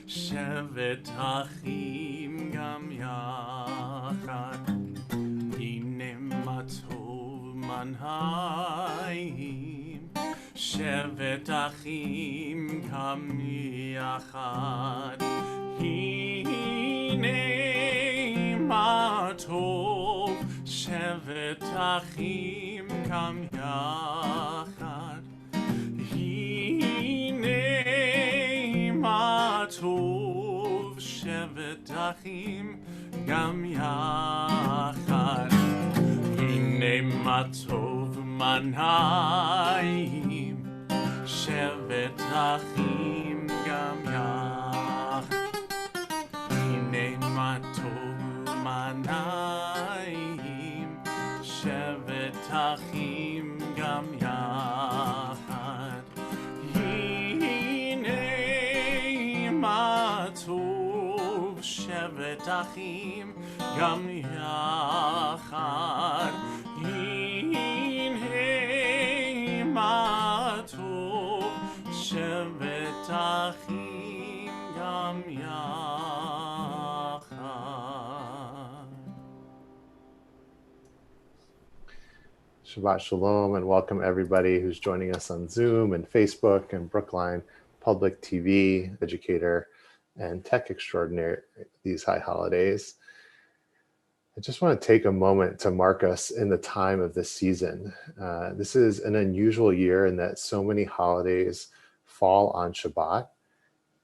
שבת אחים גם יחד, הנה מה טוב מנהיים, שבת אחים גם יחד, הנה מה טוב, שבת אחים גם יחד, הנה מה טוב, שבת אחים גם יחד, הנה מה טוב מנהיים, שבת אחים גם יחד, הנה מה טוב מנהיים, שבת אחים גם יחד, הנה מה טוב, שבת אחים גם יחד, הנה מה טוב, שבת אחים גם יחד. Shabbat Shalom and welcome everybody who's joining us on Zoom and Facebook and Brookline Public TV, educator and tech extraordinaire these high holidays. I just want to take a moment to mark us in the time of this season. This is an unusual year in that so many holidays fall on Shabbat.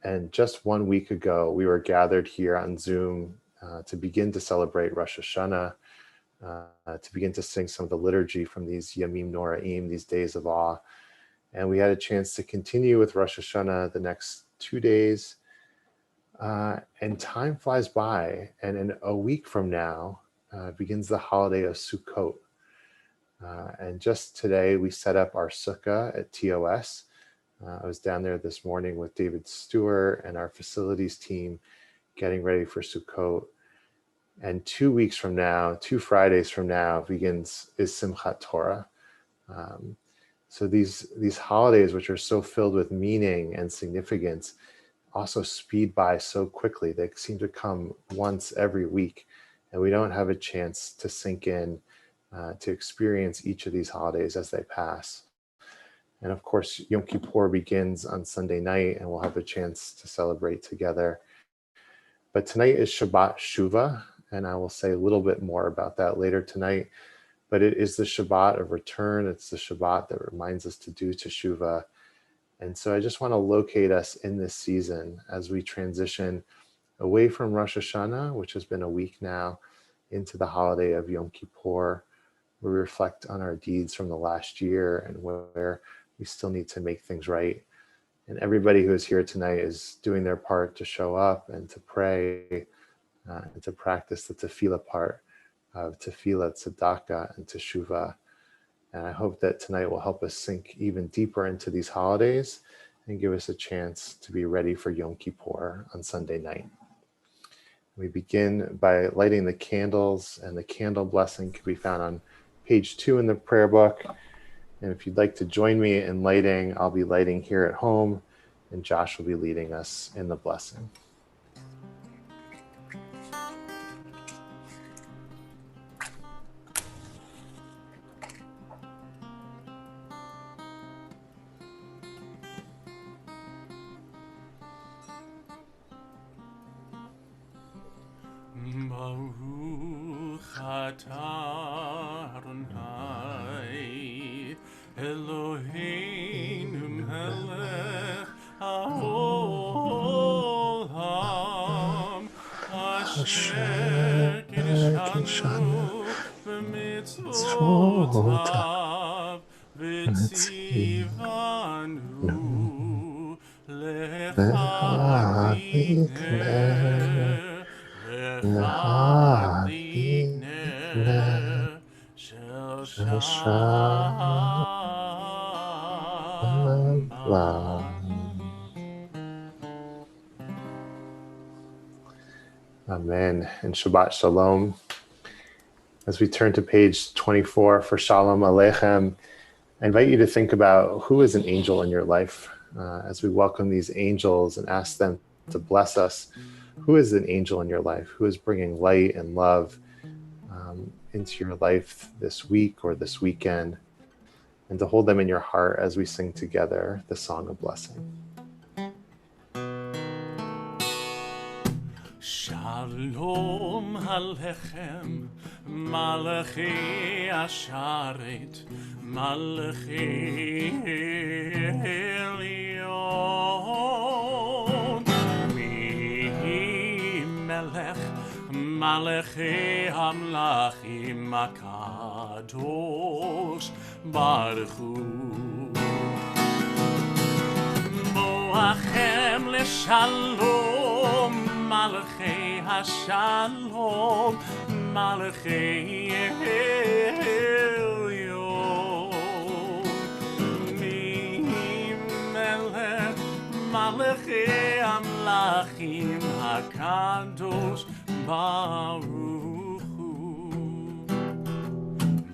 And just 1 week ago, we were gathered here on Zoom to begin to celebrate Rosh Hashanah, to begin to sing some of the liturgy from these Yamim Noraim, these days of awe. And we had a chance to continue with Rosh Hashanah the next 2 days. And time flies by, and in a week from now begins the holiday of Sukkot. And just today we set up our sukkah at TOS. I was down there this morning with David Stewart and our facilities team getting ready for Sukkot. And 2 weeks from now, 2 Fridays from now is Simchat Torah. So these holidays, which are so filled with meaning and significance, also speed by so quickly. They seem to come once every week, and we don't have a chance to sink in, to experience each of these holidays as they pass. And of course, Yom Kippur begins on Sunday night, and we'll have a chance to celebrate together. But tonight is Shabbat Shuvah, and I will say a little bit more about that later tonight. But it is the Shabbat of return. It's the Shabbat that reminds us to do Teshuvah. And so I just want to locate us in this season as we transition away from Rosh Hashanah, which has been a week now, into the holiday of Yom Kippur. We reflect on our deeds from the last year and where we still need to make things right. And everybody who is here tonight is doing their part to show up and to pray and to practice the tefillah part of tefillah, tzedakah, and teshuvah. And I hope that tonight will help us sink even deeper into these holidays and give us a chance to be ready for Yom Kippur on Sunday night. We begin by lighting the candles, and the candle blessing can be found on page 2 in the prayer book. And if you'd like to join me in lighting, I'll be lighting here at home, and Josh will be leading us in the blessing. Baruch atah Adonai Eloheinu melech haolam asher kiddushanu b'mitzvotav v'tzivanu lechadlikner Amen. And Shabbat Shalom. As we turn to page 24 for Shalom Aleichem, I invite you to think about who is an angel in your life as we welcome these angels and ask them to bless us. Who is an angel in your life? Who is bringing light and love into your life this week or this weekend? And to hold them in your heart as we sing together the song of blessing. Shalom Alechem, Malachi Asharet, Malachi Elyon, Mi Melech, Malachi Hamlachim Akadosh, Baruch Hu. Moachem Leshalom, Malachi HaShalom, Malachi Elyon, Mi Melech, Malachi Amlachim HaKadosh, Baruch Hu.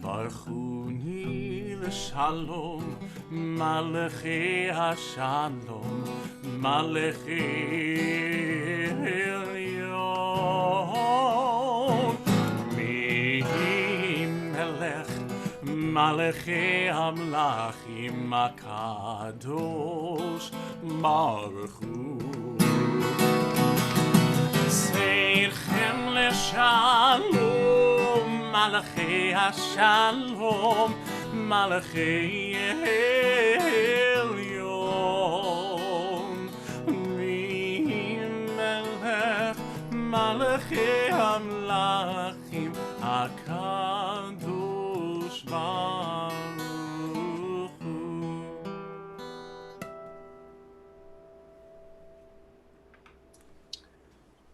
Baruch Hu Ni Leshalom, Malachi HaShalom, Malachi Elyon, Mi Melech, Malachi Amlachim HaKadosh, Baruch Hu. Seirchem Leshalom, Malachi HaShalom, Malachi Elyon, Mi Melech, Malachi Amlachim HaKadosh, Baruch Hu.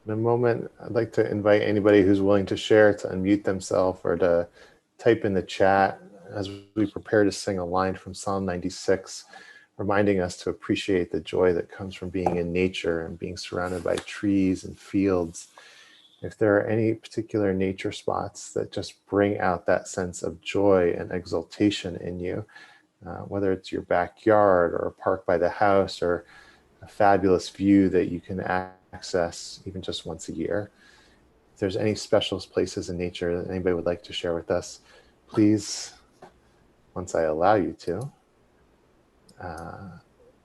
In a moment, I'd like to invite anybody who's willing to share to unmute themselves or to type in the chat as we prepare to sing a line from Psalm 96, reminding us to appreciate the joy that comes from being in nature and being surrounded by trees and fields. If there are any particular nature spots that just bring out that sense of joy and exultation in you, whether it's your backyard or a park by the house or a fabulous view that you can access even just once a year. If there's any special places in nature that anybody would like to share with us, please, once I allow you to,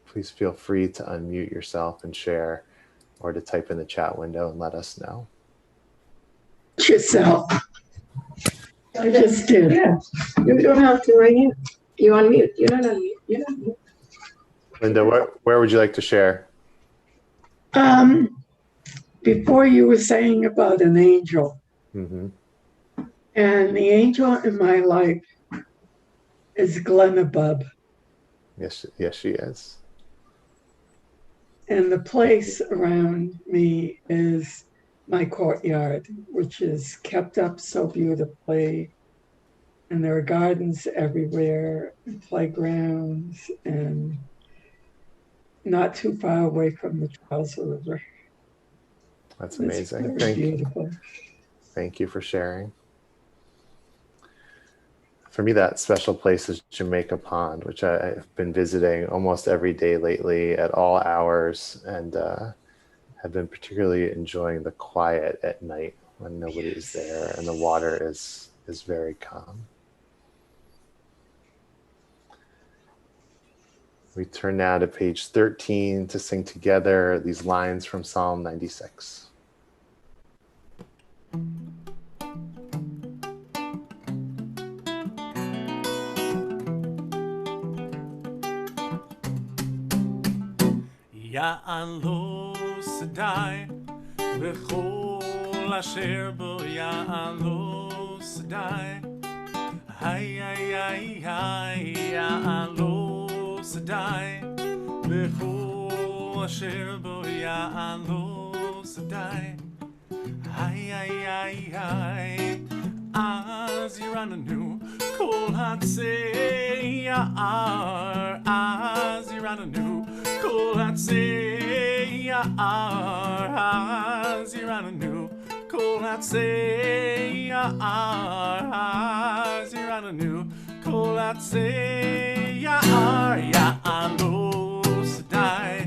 please feel free to unmute yourself and share, or to type in the chat window and let us know. Yourself. I just did. Yeah. You don't have to ring it. You unmute. You don't unmute. You don't unmute. Linda, where would you like to share? Before you were saying about an angel, Mm-hmm. and the angel in my life is Glenna Bub. Yes, she is. And the place around me is my courtyard, which is kept up so beautifully. And there are gardens everywhere, and playgrounds, and not too far away from the Charles River. That's amazing. It's very beautiful. Thank you for sharing. For me, that special place is Jamaica Pond, which I've been visiting almost every day lately at all hours, and have been particularly enjoying the quiet at night when nobody is there and the water is very calm. We turn now to page 13 to sing together these lines from Psalm 96. יעלו שדי וכל אשר בו יעלו שדי היי היי היי היי יעלו שדי וכל אשר בו יעלו שדי היי היי היי היי אז ירננו כל עצי יער אז ירננו כל עצי יער אז ירננו כל עצי יער אז ירננו כל עצי יער יעלו שדי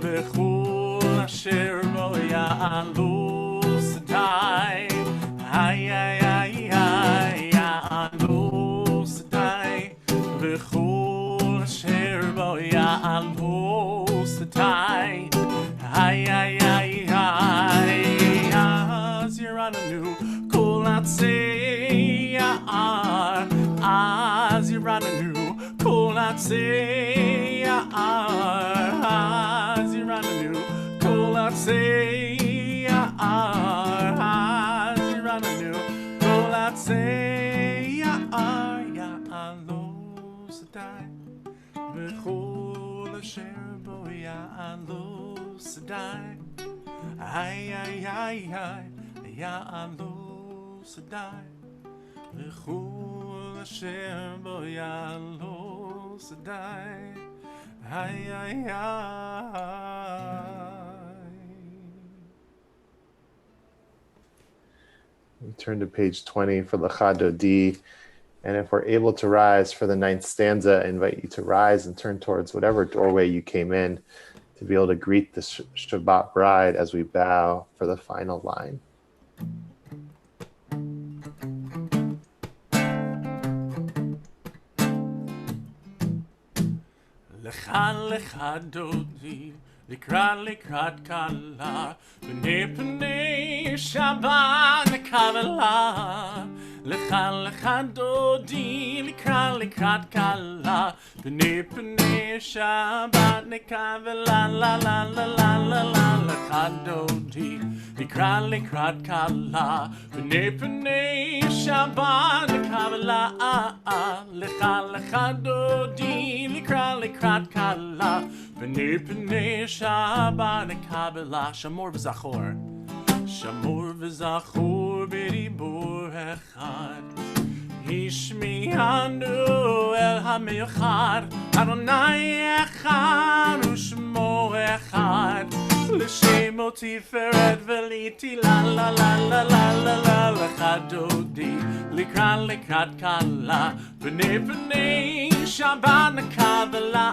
בכל asher bo ya'alu sadai. Ay ay ay ay ya'alu sadai. V'chol asher bo ya'alu sadai. Ay ay ay ay. Az Yirananu kol atzei ya'ar. Az Yirananu kol atzei ya'ar. Az Yirananu kol atzei ya'ar. Az Yirananu kol atzei ya'ar. Ya'alo sadai. V'chol asher bo ya'alo sadai. Ay ay ay ay ya'alo sadai. V'chol asher bo ya'alo sadai. Ay ay ay. We turn to page 20 for Lecha Dodi. And if we're able to rise for the ninth stanza, I invite you to rise and turn towards whatever doorway you came in to be able to greet the Shabbat bride as we bow for the final line. Lecha lecha dodi, likrat kala, b'nei pnei Shabbat nekavela. Lecha lecha dodi, likrat kala, b'nei pnei Shabbat nekavela. La la la la la la. Lecha dodi, likrat kala, b'nei pnei Shabbat nekavela. Lecha lecha dodi, likrat kala, b'nei pnei Shabbat nekavela. Shamor v'zachor, shamor v'zachor b'dibur echad. Hishmi'anu el ha'mi'achad, Adonai echad u'shmo echad. L'shemo tiferet v'liti la la la la la la la. Lecha dodi, likrat kala, b'nei pnei Shabbat nekavela.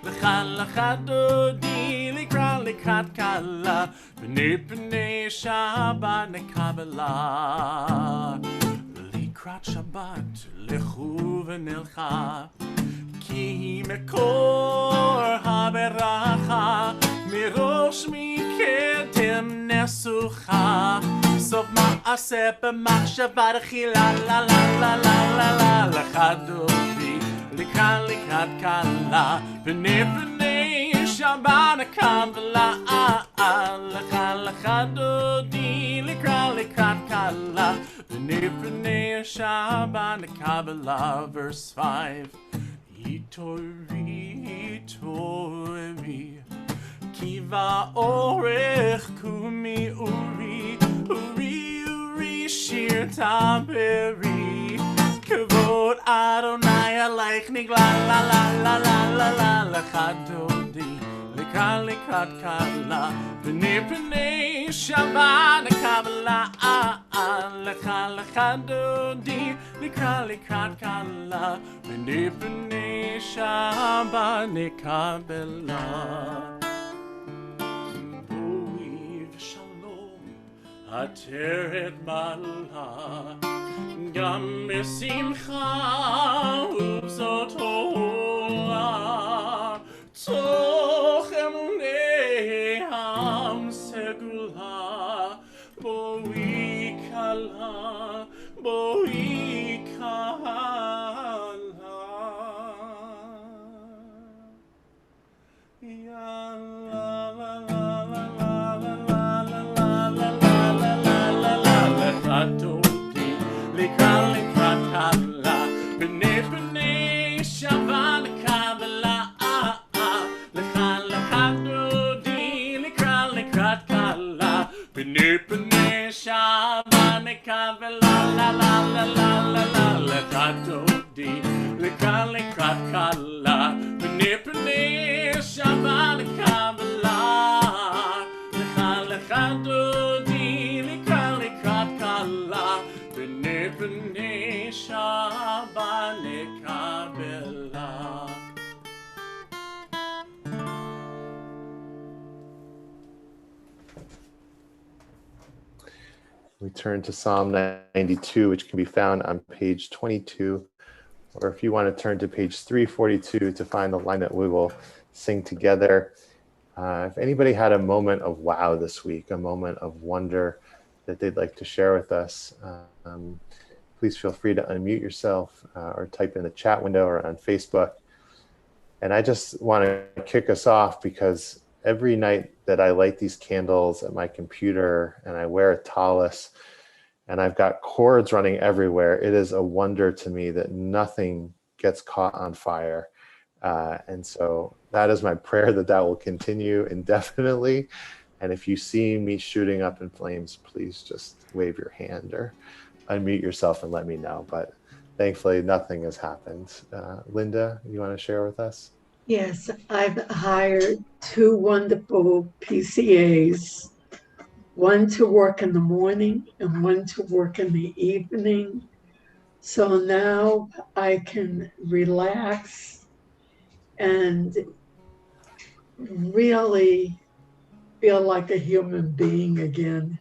Lecha dodi, likrat kala, b'nei pnei Shabbat nekavela. Likrat Shabbat lechu v'nelcha, ki mekor haberacha, mirosh mikedem nesucha. Sof ma'aseh b'machshava d'chila la la la la la la. Lecha dodi, likrat kala, b'nei pnei Shabbat nekavela. Lecha dodi, likrat kala, b'nei pnei Shabbat nekavela. Verse 5. Hitori, kiva orech kumi uri, uri shir taberi. Kavod Adonai aleich nigla la la la la la la. Lecha dodi, likrat kala, b'nei pnei Shabbat nekavela. Lecha dodi, likrat kala, b'nei pnei Shabbat nekavela. Oiv shalom, ateret mala, gam besimcha ubzot ola. Toch emunei ham segula, boi kala. Ya la la la la la la la la la la la la la. Lecha dodi, likrat kala, b'nei pnei Shabbat nekavela. Lecha dodi, likrat kala, b'nei pnei Shabbat nekavela. La la la la la la. Lecha dodi, likrat kala, b'nei pnei Shabbat nekavela. Lecha dodi, likrat kala, b'nei pnei Shabbat nekavela. we turn to Psalm 92, which can be found on page 22, or if you want to turn to page 342 to find the line that we will sing together. If anybody had a moment of wow this week, a moment of wonder that they'd like to share with us, please feel free to unmute yourself or type in the chat window or on Facebook. And I just want to kick us off because every night that I light these candles at my computer and I wear a tallis and I've got cords running everywhere, it is a wonder to me that nothing gets caught on fire. And so that is my prayer that will continue indefinitely. And if you see me shooting up in flames, please just wave your hand or unmute yourself and let me know. But thankfully, nothing has happened. Linda, you want to share with us? Yes, I've hired 2 wonderful PCAs, one to work in the morning and one to work in the evening. So now I can relax and really feel like a human being again.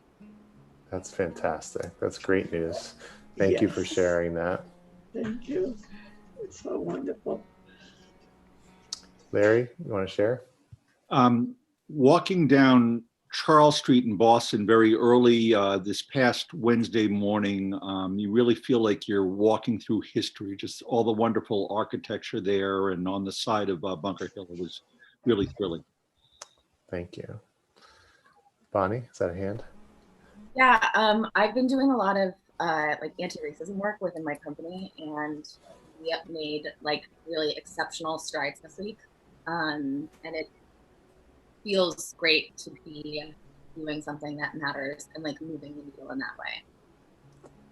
That's fantastic. That's great news. Thank you for sharing that. Thank you. It's so wonderful. Larry, you want to share? Walking down Charles Street in Boston very early this past Wednesday morning, you really feel like you're walking through history, just all the wonderful architecture there and on the side of Bunker Hill. It was really thrilling. Thank you. Bonnie, is that a hand? Yeah, I've been doing a lot of like anti-racism work within my company, and we have made like really exceptional strides this week. And it feels great to be doing something that matters and like moving the needle in that way.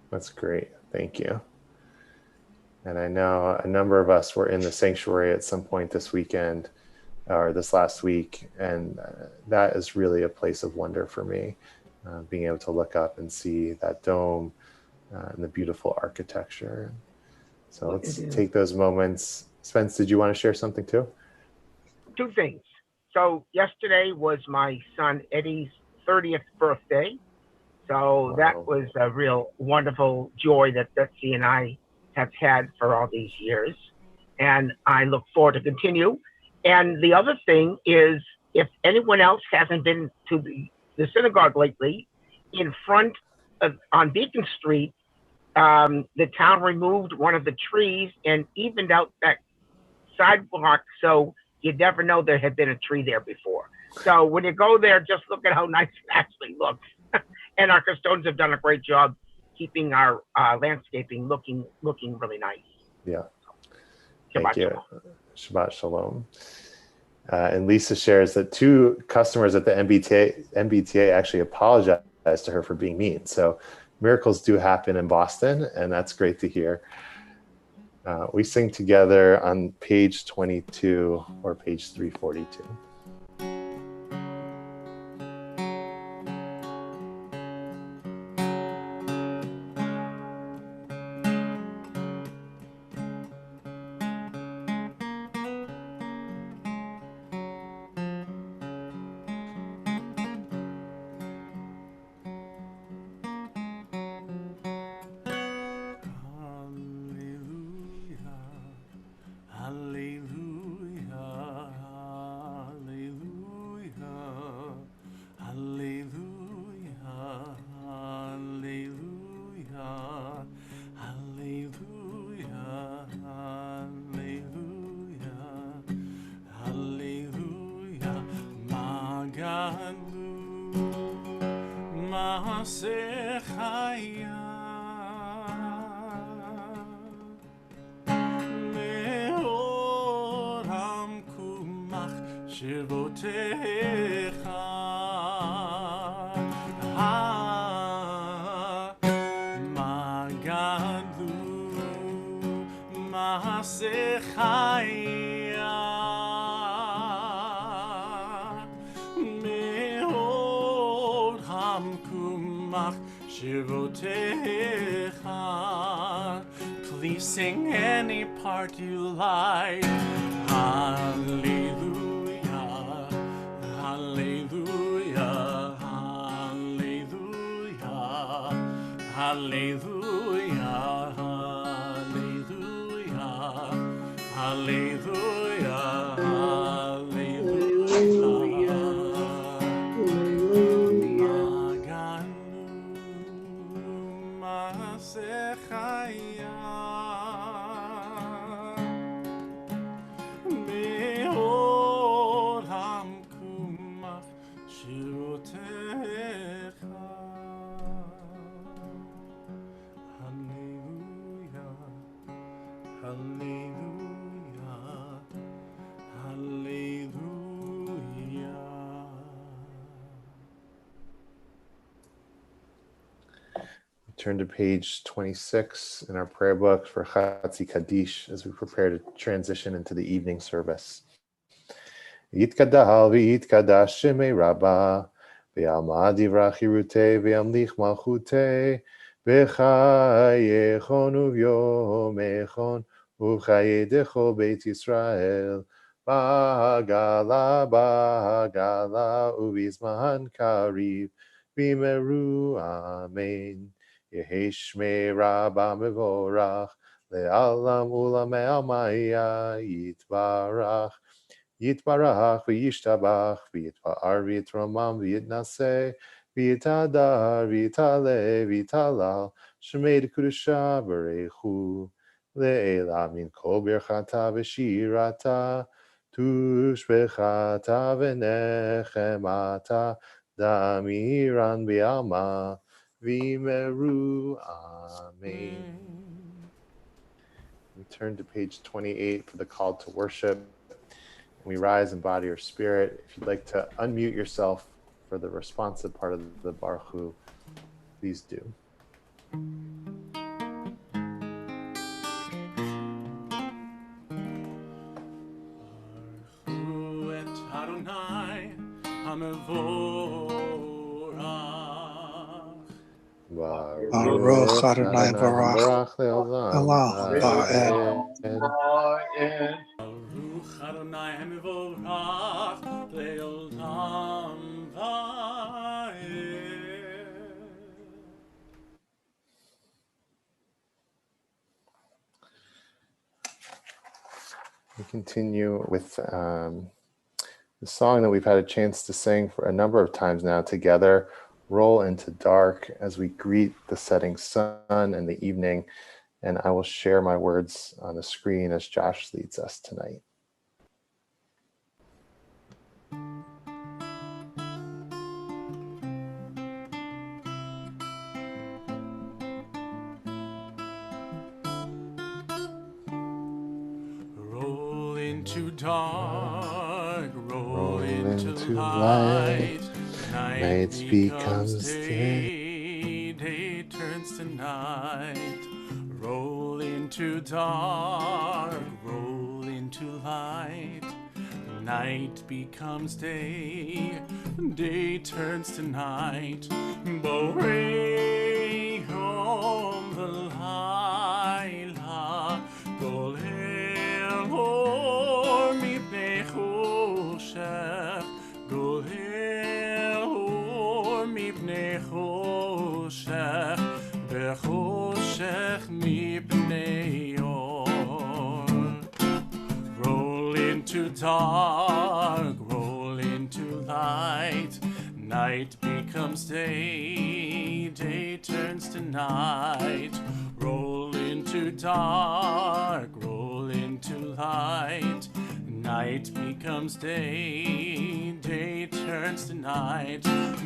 That's great. Thank you. And I know a number of us were in the sanctuary at some point this weekend or this last week. And that is really a place of wonder for me, being able to look up and see that dome and the beautiful architecture. So let's take those moments. Spence, did you want to share something too? 2 things. So yesterday was my son Eddie's 30th birthday. So that was a real wonderful joy that Betsy and I have had for all these years. And I look forward to continue. And the other thing is, if anyone else hasn't been to the synagogue lately, in front of, on Beacon Street, the town removed one of the trees and evened out that sidewalk, so you'd never know there had been a tree there before. So when you go there, just look at how nice it actually looks. And our custodians have done a great job keeping our landscaping looking really nice. Yeah. Shabbat Thank you. Shalom. Shabbat Shalom. And Lisa shares that 2 customers at the MBTA actually apologized to her for being mean. So miracles do happen in Boston, and that's great to hear. We sing together on page 22 or page 342. Please sing any part you like. Hallelujah, hallelujah, hallelujah, Hallelujah, hallelujah, hallelujah, hallelujah. Maganu Masechaya Meor Hamkumach Shirotecha. Hallelujah, hallelujah, hallelujah. Turn to page 26 in our prayer book for Chatzi Kaddish as we prepare to transition into the evening service. Yitkadal v'yitkadash shemei Rabbah v'yalma divra chirutei v'yamlich malchutei v'chayechon uvyomechon uchayedecho Beit Yisrael ba'gala uvizman kariv v'meru amen. Yehi shmei Rabbah mevorach le'alam ulamei almaya yitbarach Yitbarach v'yishtabach v'yitpa'ar v'yitramam v'yitnaseh v'yitadar v'yitaleh v'yitalal shemei d'kudusha v'reichu le'ela min kol birchata v'shirata tushbechata v'nechemata damiran v'alma v'meru amen. We turn to page 28 for the call to worship. We rise in body or spirit. If you'd like to unmute yourself for the responsive part of the Baruch Hu, please do. Baruch et Adonai HaMevorach. Baruch Adonai Barach Elah Ba'ed. Baruch Adonai HaMevorach Le'olam Va'ed. We continue with the song that we've had a chance to sing for a number of times now together, Roll into Dark, as we greet the setting sun and the evening. And I will share my words on the screen as Josh leads us tonight. Roll into dark, roll into light. Night becomes day, day turns to night. Roll into dark, roll into light. Night becomes day, day turns to night. Borei hom v'layla, golel or mipnei choshech, golel or mipnei choshech, v'choshech mipnei or. Roll into dark, roll into light. Night becomes day, day turns to night. Roll into dark, roll into light. Night becomes day, day turns to night.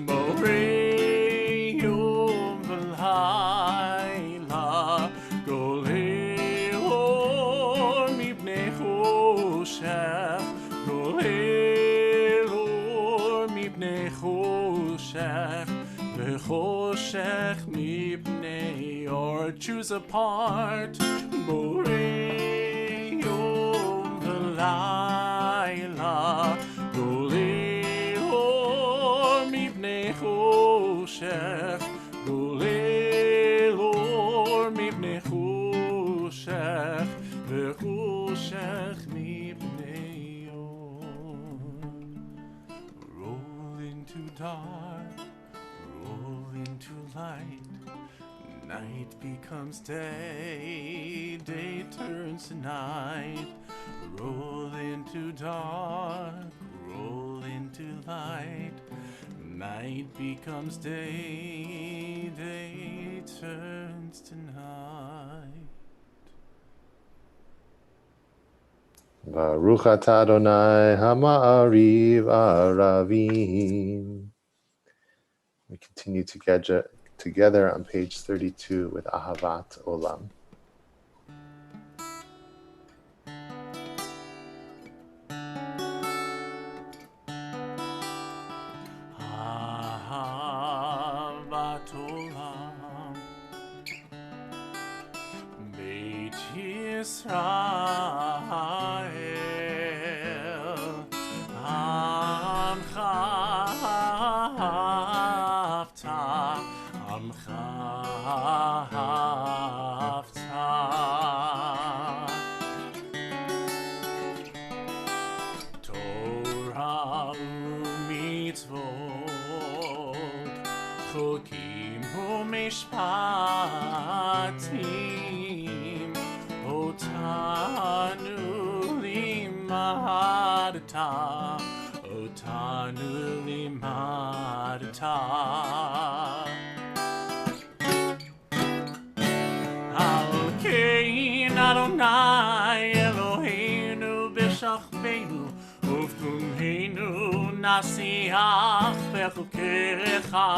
Borei yom v'layla, golei or mipnei choshech, golei or mipnei choshech, v'choshech mipnei or. Choose a part. Borei yom v'layla, golei or mipnei choshech, golei or mipnei choshech, v'choshech mipnei or. Roll into dark, roll into light. Night becomes day, day turns to night. Roll into dark, roll into light. Night becomes day, day turns to night. Baruch atah Adonai ha'ma'ariv aravim. We continue together on page 32 with Ahavat Olam. Ahavat Olam, Beit Yisrael, Amcha Hafta, Amcha Hafta. Torah u'mitzvot, chokim u'mishpatim, otanu limadta, otanu limadta. Al kein Adonai Eloheinu b'shachbeinu uv'kumheinu nasiach b'chukecha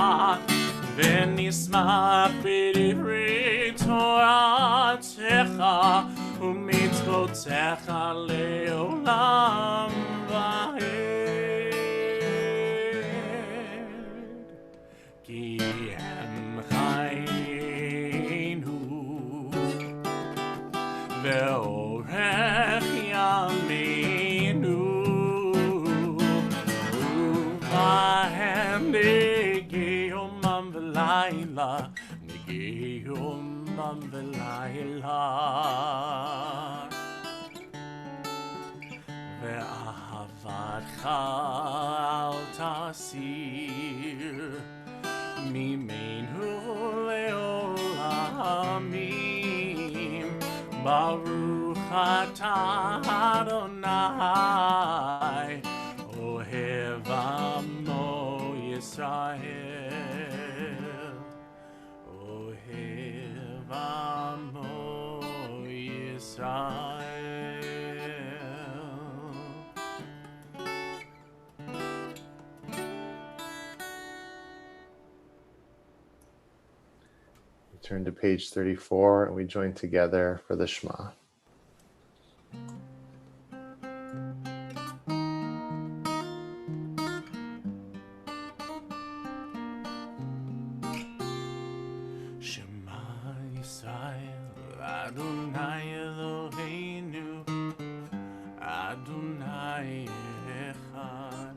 v'nismach b'divrei Toratecha u'mitzvotecha le'olam va'ed ki hem chayenu ve'orech yameinu u'vahem negeyomam v'layla negeyomam v'layla ve'ahavatcha al tasir Mimenu leolamim, Baruch atah Adonai, Ohev amo Yisrael, Ohev amo Yisrael. Turn to page 34 and we join together for the Shema. Shema Yisrael, Adonai Eloheinu, Adonai Echad.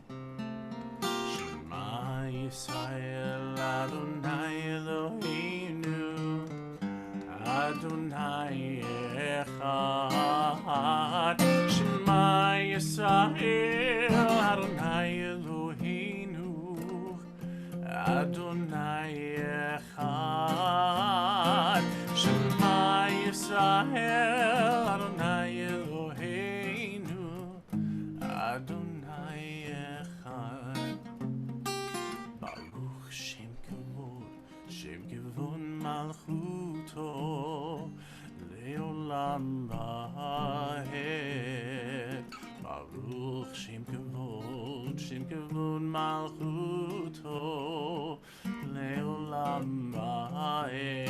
Shema Yisrael, Adonai Eloheinu, Adonai Echad. Shema Yisrael, Adonai Eloheinu, Adonai Echad. Shema Yisrael, Adonai Eloheinu, Adonai Echad. Baruch Shem Kevod Malchuto, Leolam Vaed. Baruch Shem Kevod Malchuto, Leolam Vaed.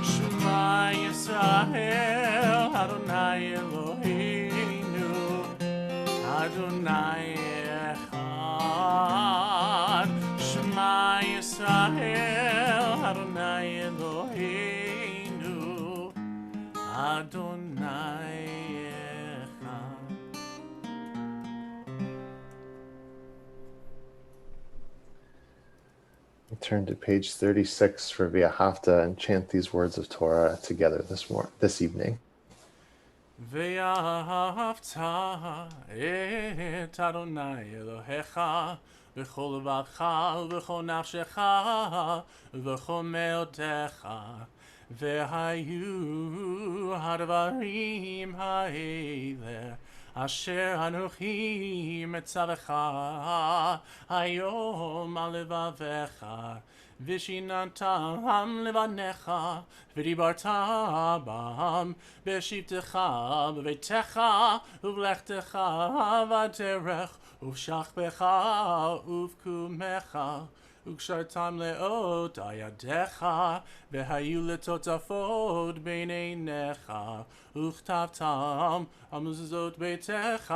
Shema Yisrael, Adonai Eloheinu, Adonai Echad. Shema Yisrael, Adonai Eloheinu, Adonai Echad. We turn to page 36 for V'ahavta and chant these words of Torah together this evening. Ve'ahavta et Adonai Elohecha בכל לבבך ובכל נפשך ובכל מאודך, והיו הדברים האלה אשר אנוכי מצווך היום על לבביך, ושיננתם לבניך, ודיברת בם בשבתך בביתך ובלכתך בדרך ובשכבך ובקומך, וקשרתם לאות על ידיך, והיו לטוטפות בין עיניך, וכתבתם על מזוזות ביתך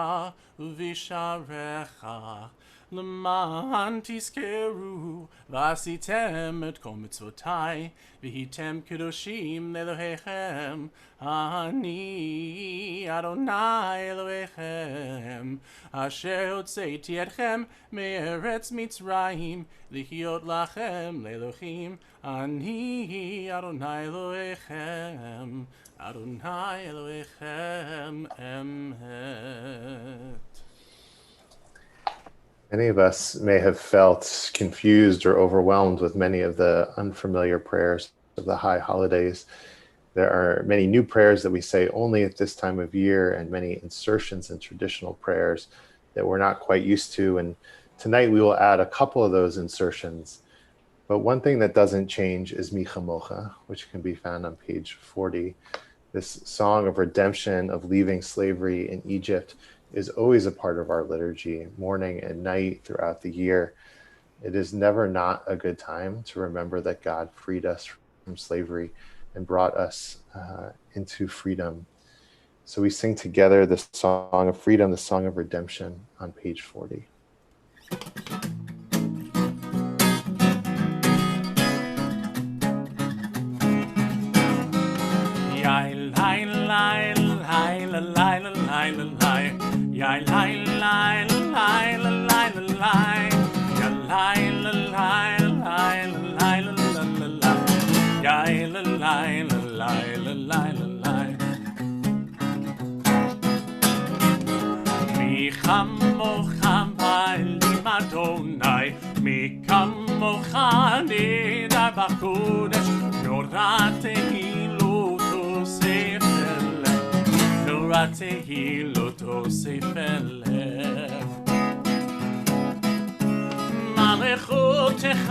ובשעריך, למען תזכרו ועשיתם את כל מצוותיי, והייתם קדושים לאלוהיכם. אני אדוני אלוהיכם, אשר הוצאתי אתכם מארץ מצרים, להיות לכם לאלוהים. אני אדוני אלוהיכם, אדוני אלוהיכם אמת. Many of us may have felt confused or overwhelmed with many of the unfamiliar prayers of the high holidays. There are many new prayers that we say only at this time of year, and many insertions in traditional prayers that we're not quite used to. And tonight we will add a couple of those insertions. But one thing that doesn't change is Mi Chamocha, which can be found on page 40. This song of redemption, of leaving slavery in Egypt, is always a part of our liturgy, morning and night throughout the year. It is never not a good time to remember that God freed us from slavery and brought us into freedom. So we sing together the song of freedom, the song of redemption on page 40. Ya lai lai lai lai lai lai, ya lai lai lai lai lai lai, ya lai lai lai lai. Mi chamocha ba'elim Adonai, mi kamocha nidar b'kodesh, noratehi lo tosef elef, noratehi lo tosef elef. מלכותך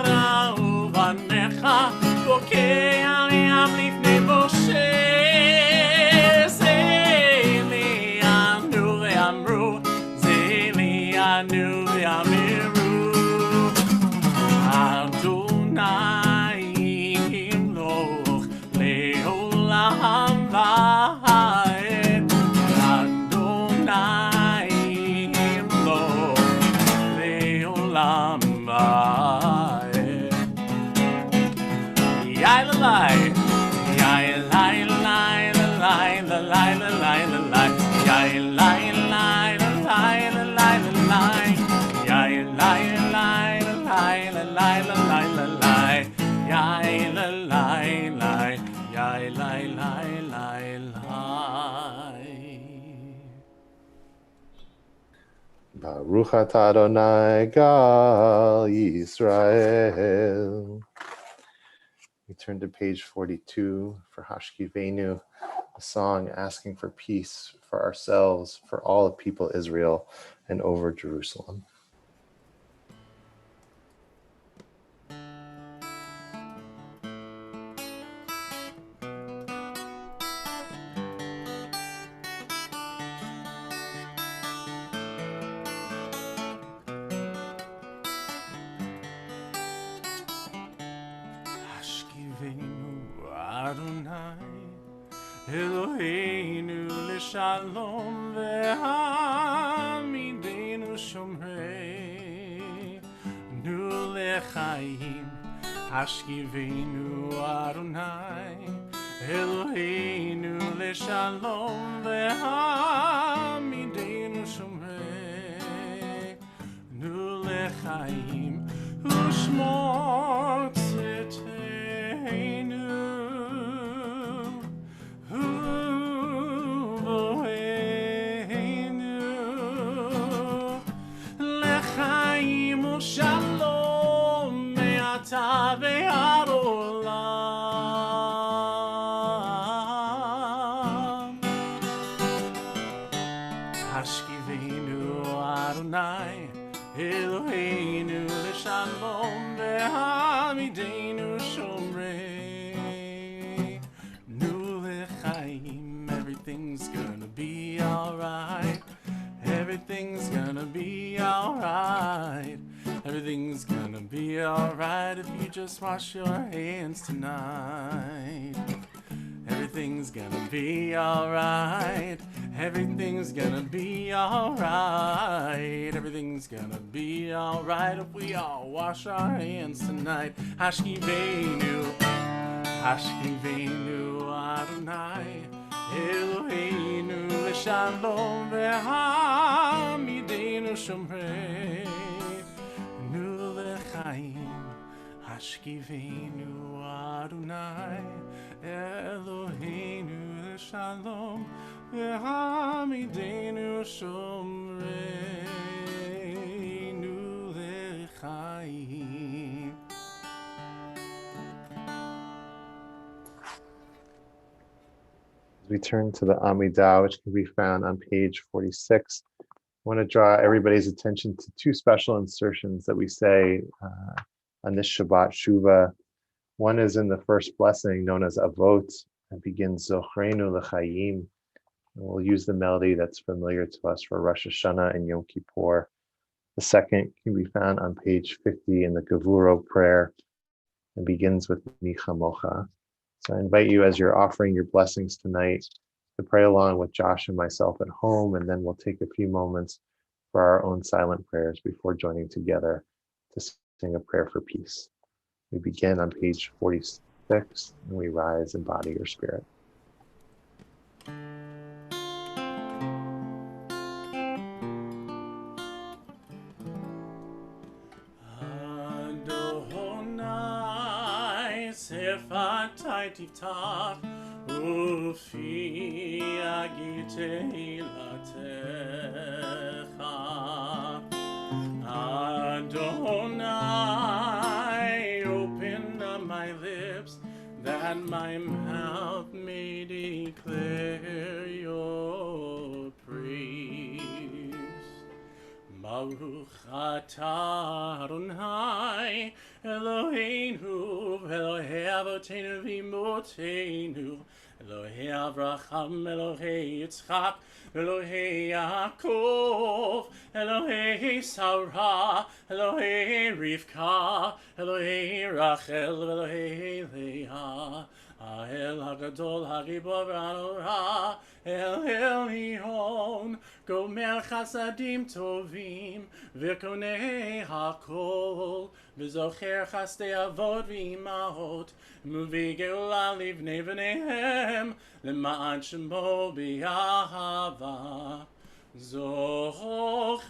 רעו בניך, בוקע ים לפני משה. זה לי ענו ואמרו, זה לי ענו ואמרו, אדוני ימלוך לעולם ועד, אדוני ימלוך לעולם ועד. יאי ללי, יאי לי לי לי לי לי לי לי, יאי לי לי לי לי לי לי, יאי לי לי לי לי לי לי לי, יאי לי לי לי, יאי לי לי לי לי. Baruch atah Adonai Gal Yisrael. We turn to page 42 for Hashkivenu, a song asking for peace for ourselves, for all of people Israel, and over Jerusalem. Eloheinu l'shalom ve'hamidenu shomrei nu lechaim hashkivenu Adonai. Eloheinu l'shalom ve'hamidenu shomrei nu lechaim u'shmor tzedkeinu לחיים ata ve'arolam. Hashkivenu Adonai, Eloheinu l'shalom, ve'hamidenu shomrei. Nu l'chaim, everything's gonna be alright. Everything's gonna be alright. Everything's gonna be alright if you just wash your hands tonight. Everything's gonna be alright. Everything's gonna be alright. Everything's gonna be alright if we all wash our hands tonight. Hashkivenu, Hashkivenu Adonai, Eloheinu l'shalom, ve'hamidenu shomrei. Nu l'chaim, Hashkivenu Adonai, Eloheinu l'shalom, ve'hamidenu shomrei. Nu l'chaim. We turn to the Amidah, which can be found on page 46. I want to draw everybody's attention to two special insertions that we say on this Shabbat Shuvah. One is in the first blessing known as Avot, and begins Zochreinu L'chaim. And we'll use the melody that's familiar to us for Rosh Hashanah and Yom Kippur. The second can be found on page 50 in the Gevuro prayer and begins with Mi Chamocha. So I invite you, as you're offering your blessings tonight, to pray along with Josh and myself at home, and then we'll take a few moments for our own silent prayers before joining together to sing a prayer for peace. We begin on page 46, and we rise in body or spirit. Sefatai tiftach ufi agitei latecha. Adonai, open up my lips that my mouth may declare your praise. Baruch atah Adonai, Eloheinu, Elohei Avotenu v'Imotenu, Elohei Avraham, Elohei Yitzchak, Elohei Yaakov, Elohei Sarah, Elohei Rivka, Elohei Rachel, Elohei Leah, El HaGadol HaGibor HaNorah, El Elyon, Gomer Chasadim Tovim, V'konei HaKol, V'zocher Chasdei Avot V'imahot, Muvi Geula Livnei V'neihem, L'ma'an Shemo B'Yahava. Zochreinu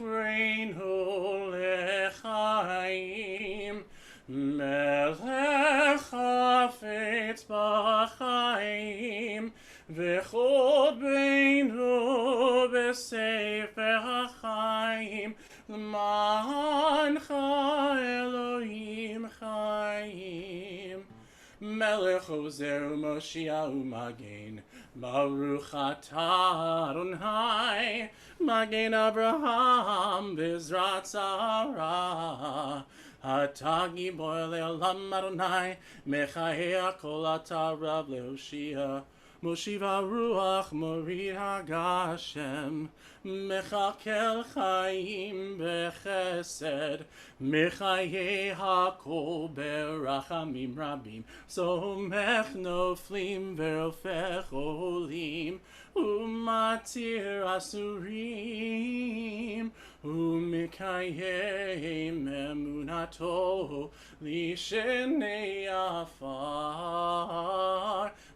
L'chaim, Melech Hafetz B'chaim, V'chod Beinu B'Sefer HaChaim, L'ma'ancha Elohim Chaim. Melech Ozer Moshiach U'Magen, Baruch atah Adonai, Magen Abraham B'Ezrat Sarah. Atah Gibor Le'olam Adonai, Mechayeh HaKol atah Rav Le'Hoshia. Moshiva Ruach Morid HaGashem, Mechakel Chaim Bechesed, Mechayeh HaKol Berachamim Rabim, Somech Noflim Verofech Olim, Umatir Asurim, Umikayem Emunato, Lishenei Afar,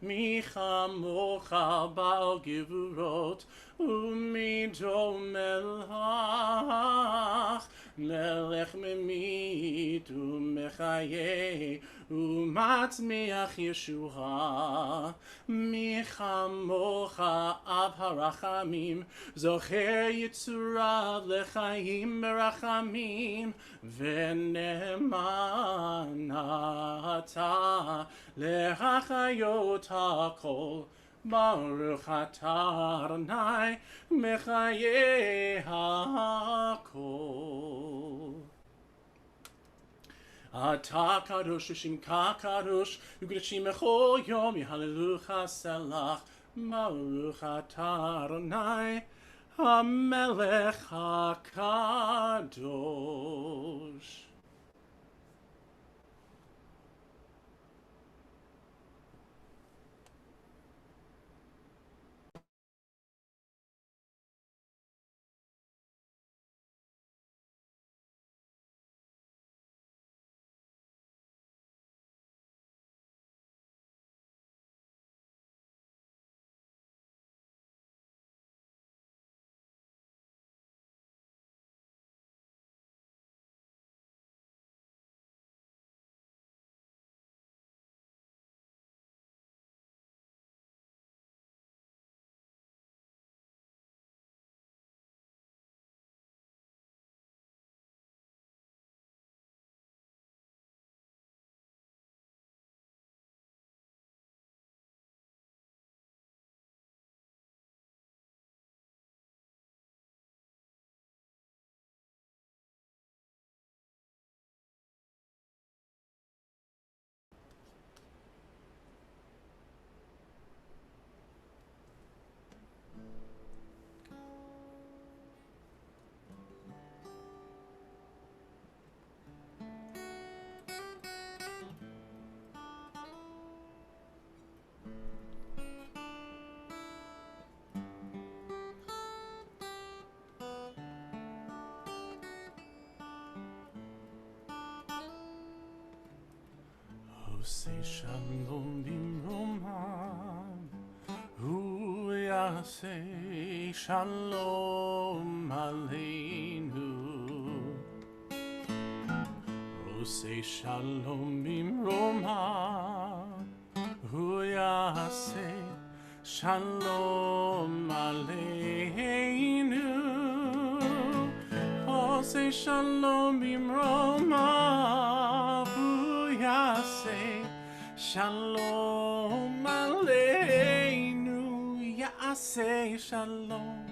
Michamocha Baal Gevurot, Umido Melech, Melech Memit, לחיי ומצמיח ישועה מחמוך אב הרחמים זוכר יצוריו לחיים ברחמים ונאמן אתה להחיות הכל ברוך אתה אדוני מחיי הכל. אתה קדוש ושמך קדוש וקדושים בכל יום יהללוך סלח ברוך אתה אדוני המלך הקדוש. Say shalom bimromam, hu yaseh shalom aleinu. Oh, say shalom bimromam, hu yaseh shalom aleinu. Oh, say shalom bimromam, hu yaseh Shalom aleinu, Yaseh shalom,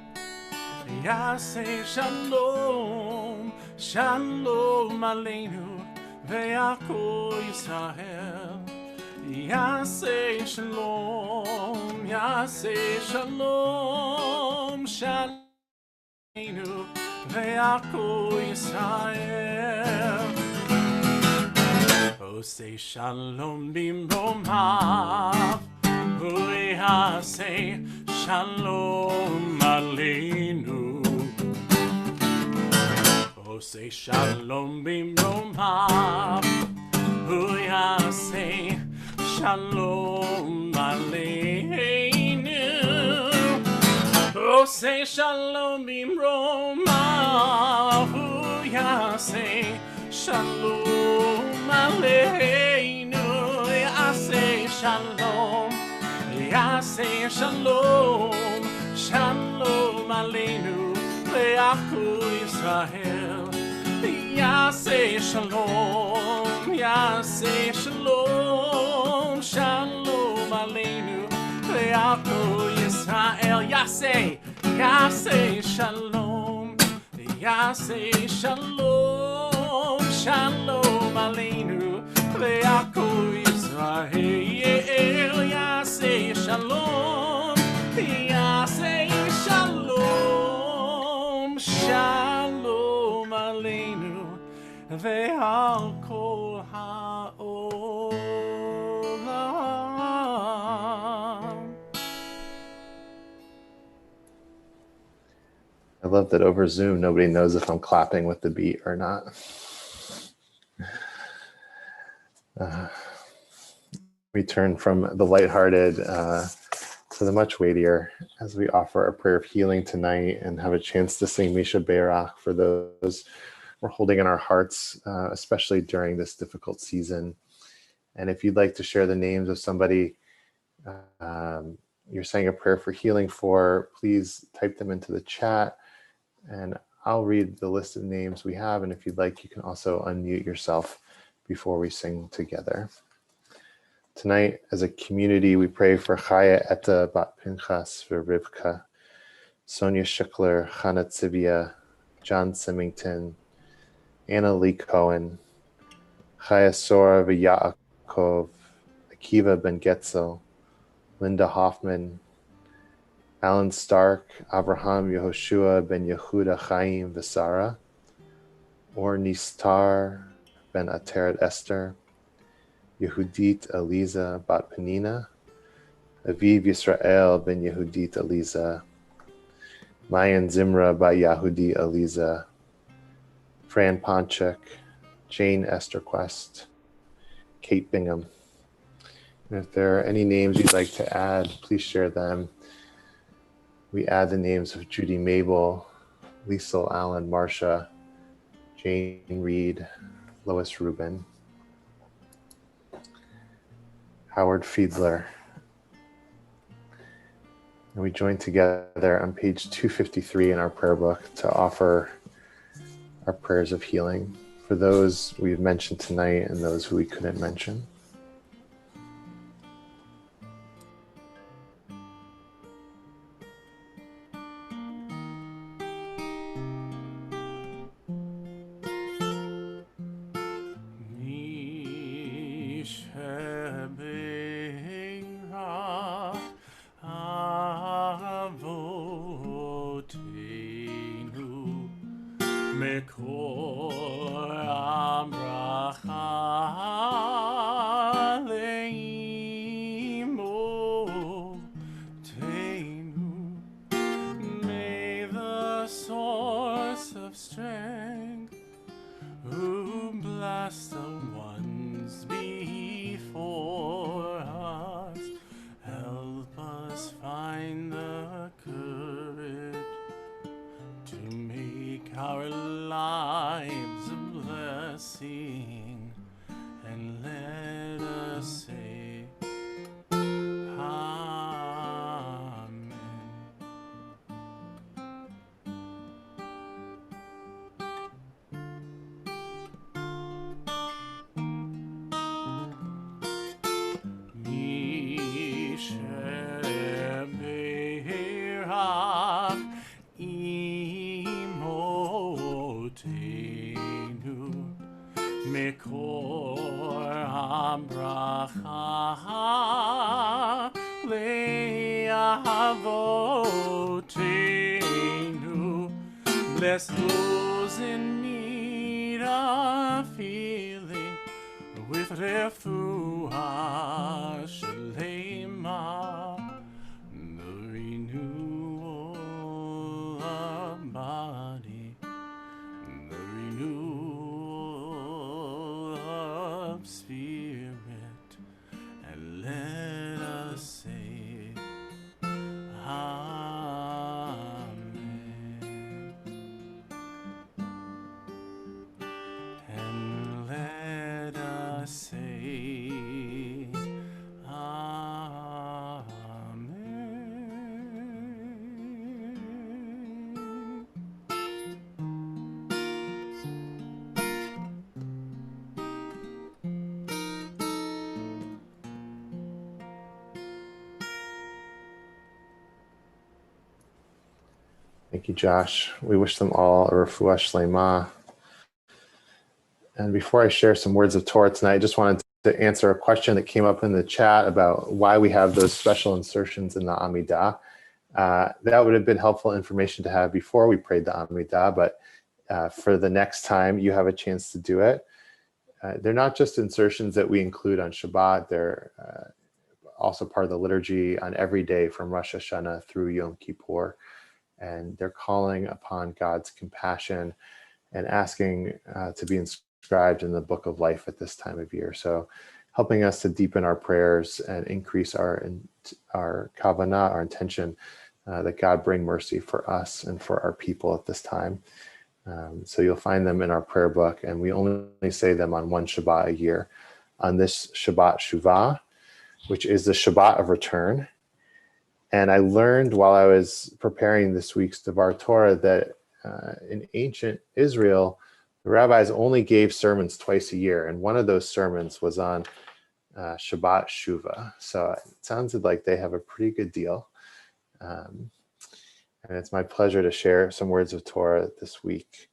Yaseh shalom, Shalom aleinu, ve'akol Yisrael. Yaseh shalom, Yaseh shalom, Shalom aleinu, ve'akol Yisrael. Oh, say shalom bimromav, hu yaseh shalom aleinu. Oh, say shalom bimromav, hu yaseh shalom aleinu. Oh, say shalom bimromav, hu yaseh shalom aleinu, Yaseh shalom, Yaseh shalom, Shalom aleinu, ve'akol Yisrael. Yaseh shalom, Yaseh shalom, Shalom aleinu, ve'akol Yisrael. Yaseh, Yaseh shalom, Yaseh shalom, Shalom aleinu, ve'akol Yisrael. Yaseh shalom, Yaseh shalom, Shalom aleinu, ve'akol ha'olam. I love that over Zoom, nobody knows if I'm clapping with the beat or not. We turn from the lighthearted to the much weightier as we offer a prayer of healing tonight and have a chance to sing Misha Berach for those we're holding in our hearts, especially during this difficult season. And if you'd like to share the names of somebody you're saying a prayer for healing for, please type them into the chat and I'll read the list of names we have. And if you'd like, you can also unmute yourself before we sing together. Tonight, as a community, we pray for Chaya Etta Bat Pinchas Rivka, Sonia Schickler, Chana Tzivia, John Symington, Anna Lee Cohen, Chaya Sora V'Yaakov, Akiva Ben Getzel, Linda Hoffman, Alan Stark, Abraham Yehoshua Ben Yehuda Chaim Vesara, Or Nistar Ben Ateret Esther, Yehudit Eliza Bat Penina, Aviv Yisrael Ben Yehudit Eliza, Mayan Zimra Bat Yehudi Eliza, Fran Ponchek, Jane Esterquest, Kate Bingham. And if there are any names you'd like to add, please share them. We add the names of Judy Mabel, Liesel Allen Marcia, Jane Reed, Lois Rubin, Howard Fiedler. And we join together on page 253 in our prayer book to offer our prayers of healing for those we've mentioned tonight and those who we couldn't mention. Bless those in need of healing with refuah shalema, the renewal of body, the renewal of spirit, and let us say, Thank you, Josh. We wish them all a refuah shlema. And before I share some words of Torah tonight, I just wanted to answer a question that came up in the chat about why we have those special insertions in the Amidah. That would have been helpful information to have before we prayed the Amidah, but for the next time you have a chance to do it. They're not just insertions that we include on Shabbat, they're also part of the liturgy on every day from Rosh Hashanah through Yom Kippur. And they're calling upon God's compassion and asking to be inscribed in the book of life at this time of year. So helping us to deepen our prayers and increase our kavanah, our intention that God bring mercy for us and for our people at this time. So you'll find them in our prayer book, and we only say them on one Shabbat a year. On this Shabbat Shuvah, which is the Shabbat of return. And I learned while I was preparing this week's Devar Torah that in ancient Israel, the rabbis only gave sermons twice a year. And one of those sermons was on Shabbat Shuvah. So it sounded like they have a pretty good deal. And it's my pleasure to share some words of Torah this week.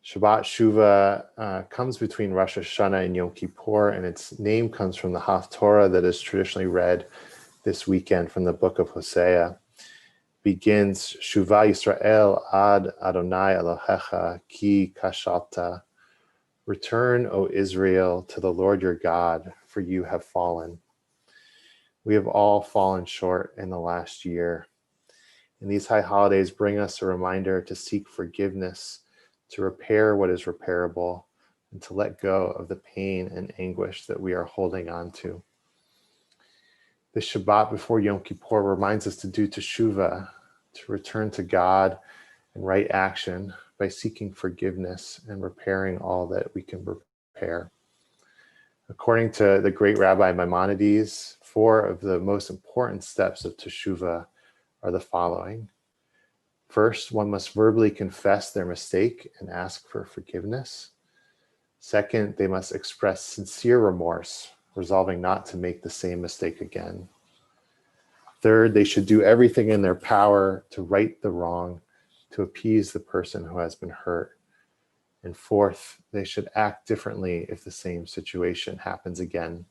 Shabbat Shuvah comes between Rosh Hashanah and Yom Kippur, and its name comes from the Haftorah that is traditionally read this weekend from the book of Hosea. Begins, Shuvah Yisrael ad Adonai Elohecha ki kashalta. Return, O Israel, to the Lord your God, for you have fallen. We have all fallen short in the last year. And these high holidays bring us a reminder to seek forgiveness, to repair what is repairable, and to let go of the pain and anguish that we are holding on to. The Shabbat before Yom Kippur reminds us to do teshuvah, to return to God and right action by seeking forgiveness and repairing all that we can repair. According to the great Rabbi Maimonides, 4 of the most important steps of teshuvah are the following. First, one must verbally confess their mistake and ask for forgiveness. Second, they must express sincere remorse, resolving not to make the same mistake again. Third, they should do everything in their power to right the wrong, to appease the person who has been hurt. And fourth, they should act differently if the same situation happens again.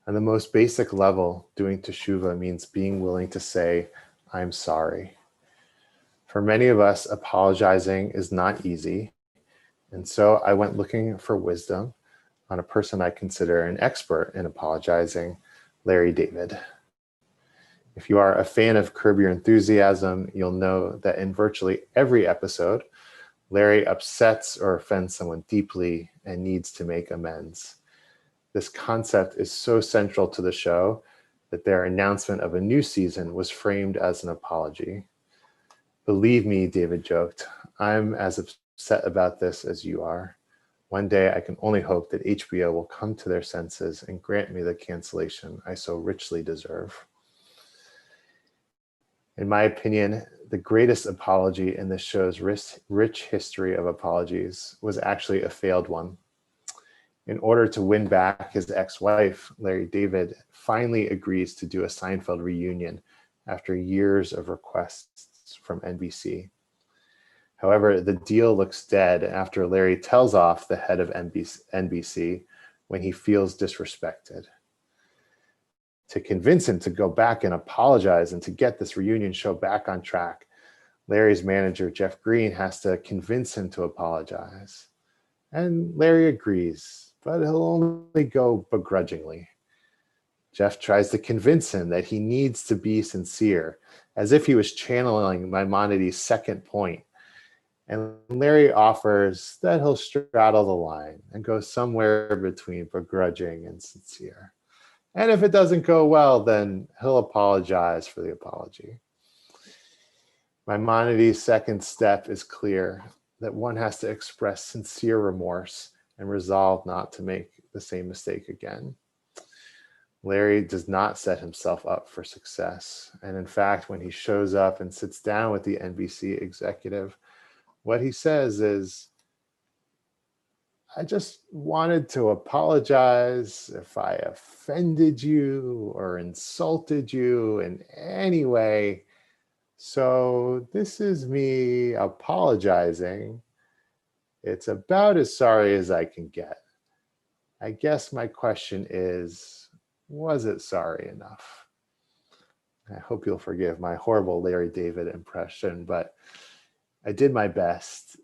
On the most basic level, doing teshuvah means being willing to say, I'm sorry. For many of us, apologizing is not easy. And so I went looking for wisdom on a person I consider an expert in apologizing, Larry David. If you are a fan of Curb Your Enthusiasm, you'll know that in virtually every episode, Larry upsets or offends someone deeply and needs to make amends. This concept is so central to the show that their announcement of a new season was framed as an apology. Believe me, David joked, I'm as upset about this as you are. One day I can only hope that HBO will come to their senses and grant me the cancellation I so richly deserve. In my opinion, the greatest apology in this show's rich history of apologies was actually a failed one. In order to win back his ex-wife, Larry David finally agrees to do a Seinfeld reunion after years of requests from NBC. However, the deal looks dead after Larry tells off the head of NBC when he feels disrespected. To convince him to go back and apologize and to get this reunion show back on track, Larry's manager, Jeff Green, has to convince him to apologize. And Larry agrees, but he'll only go begrudgingly. Jeff tries to convince him that he needs to be sincere, as if he was channeling Maimonides' second point. And Larry offers that he'll straddle the line and go somewhere between begrudging and sincere. And if it doesn't go well, then he'll apologize for the apology. Maimonides' second step is clear, that one has to express sincere remorse and resolve not to make the same mistake again. Larry does not set himself up for success. And in fact, when he shows up and sits down with the NBC executive, what he says is, I just wanted to apologize if I offended you or insulted you in any way. So this is me apologizing. It's about as sorry as I can get. I guess my question is, was it sorry enough? I hope you'll forgive my horrible Larry David impression, but I did my best.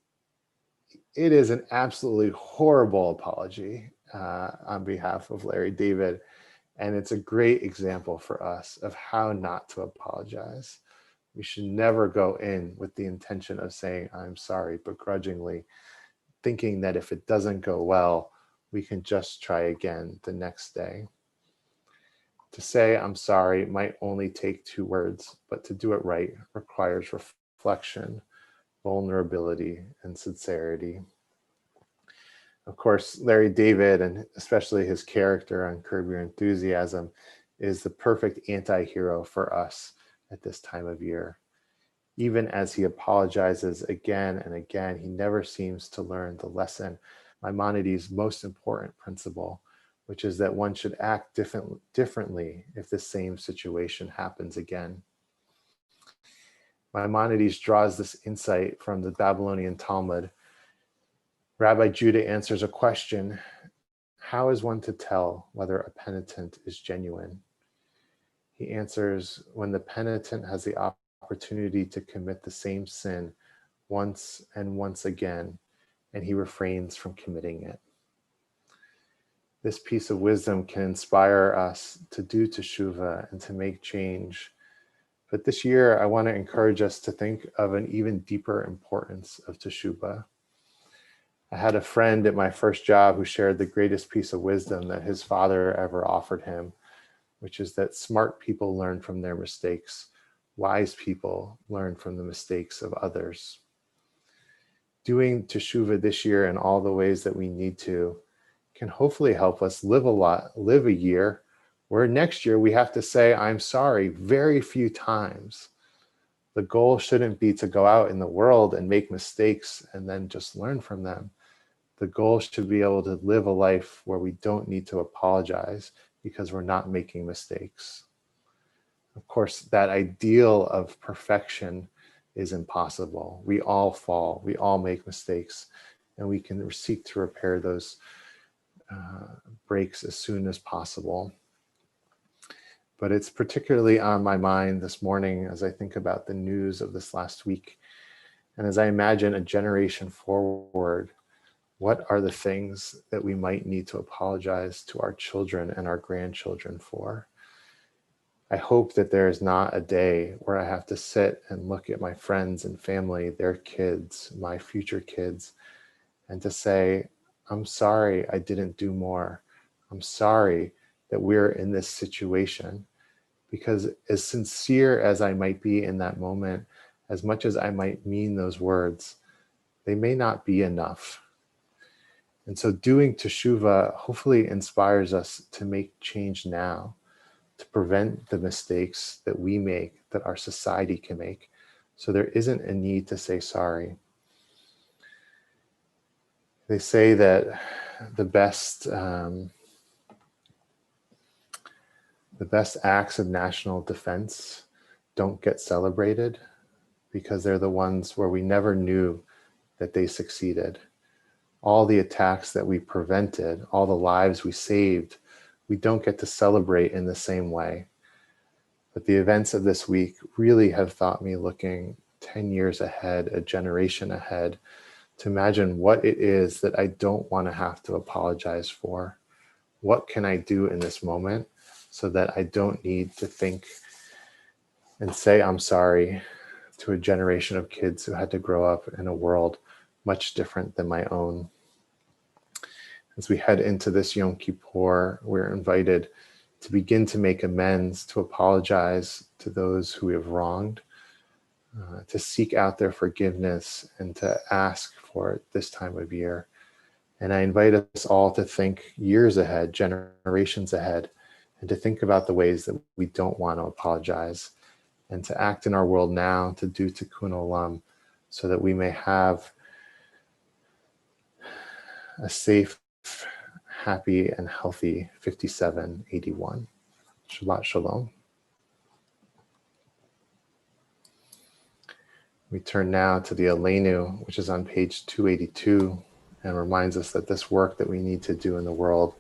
It is an absolutely horrible apology on behalf of Larry David, and it's a great example for us of how not to apologize. We should never go in with the intention of saying, I'm sorry, begrudgingly, thinking that if it doesn't go well, we can just try again the next day. To say I'm sorry might only take 2 words, but to do it right requires reflection, vulnerability, and sincerity. Of course, Larry David, and especially his character on Curb Your Enthusiasm, is the perfect anti-hero for us at this time of year. Even as he apologizes again and again, he never seems to learn the lesson, Maimonides' most important principle, which is that one should act differently if the same situation happens again. Maimonides draws this insight from the Babylonian Talmud. Rabbi Judah answers a question: how is one to tell whether a penitent is genuine? He answers, when the penitent has the opportunity to commit the same sin once and once again, and he refrains from committing it. This piece of wisdom can inspire us to do teshuvah and to make change. But this year, I want to encourage us to think of an even deeper importance of teshuvah. I had a friend at my first job who shared the greatest piece of wisdom that his father ever offered him, which is that smart people learn from their mistakes. Wise people learn from the mistakes of others. Doing teshuvah this year in all the ways that we need to can hopefully help us live a year where next year we have to say, I'm sorry, very few times. The goal shouldn't be to go out in the world and make mistakes and then just learn from them. The goal should be able to live a life where we don't need to apologize because we're not making mistakes. Of course, that ideal of perfection is impossible. We all fall, we all make mistakes, and we can seek to repair those breaks as soon as possible. But it's particularly on my mind this morning as I think about the news of this last week, and as I imagine a generation forward. What are the things that we might need to apologize to our children and our grandchildren for? I hope that there is not a day where I have to sit and look at my friends and family, their kids, my future kids, and to say, I'm sorry I didn't do more. I'm sorry that we're in this situation. Because as sincere as I might be in that moment, as much as I might mean those words, they may not be enough. And so doing teshuvah hopefully inspires us to make change now, to prevent the mistakes that we make, that our society can make, so there isn't a need to say sorry. They say that the best acts of national defense don't get celebrated because they're the ones where we never knew that they succeeded. All the attacks that we prevented, all the lives we saved, we don't get to celebrate in the same way. But the events of this week really have taught me, looking 10 years ahead, a generation ahead, to imagine what it is that I don't want to have to apologize for. What can I do in this moment so that I don't need to think and say I'm sorry to a generation of kids who had to grow up in a world much different than my own. As we head into this Yom Kippur, we're invited to begin to make amends, to apologize to those who we have wronged, to seek out their forgiveness and to ask for it this time of year. And I invite us all to think years ahead, generations ahead, and to think about the ways that we don't want to apologize, and to act in our world now to do tikkun olam, so that we may have a safe, happy, and healthy 5781. Shabbat Shalom. We turn now to the Aleinu, which is on page 282, and reminds us that this work that we need to do in the world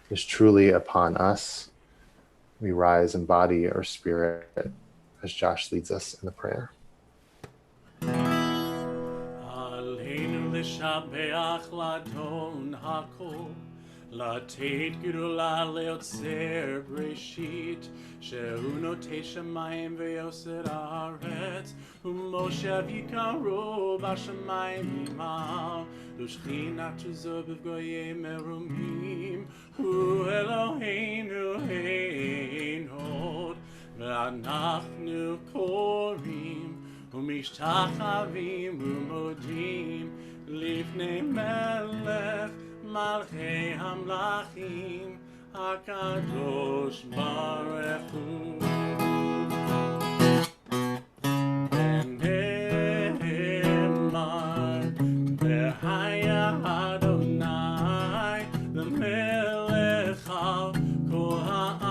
is truly upon us. We rise in body or spirit, as Josh leads us in the prayer. Aleinu l'shabeach l'adon hakol, לתת גדולה ליוצר בראשית, שהוא נוטה שמיים ויוסר הארץ, ומושב יקרו בשמיים ממעל, ושכינת עזו בפגועי מרומים, הוא אלוהינו אין עוד, ואנחנו קוראים ומשתחווים ומודים לפני מלך מלכי המלכים הקדוש ברוך הוא. ונאמר והיה אדוני למלך על כל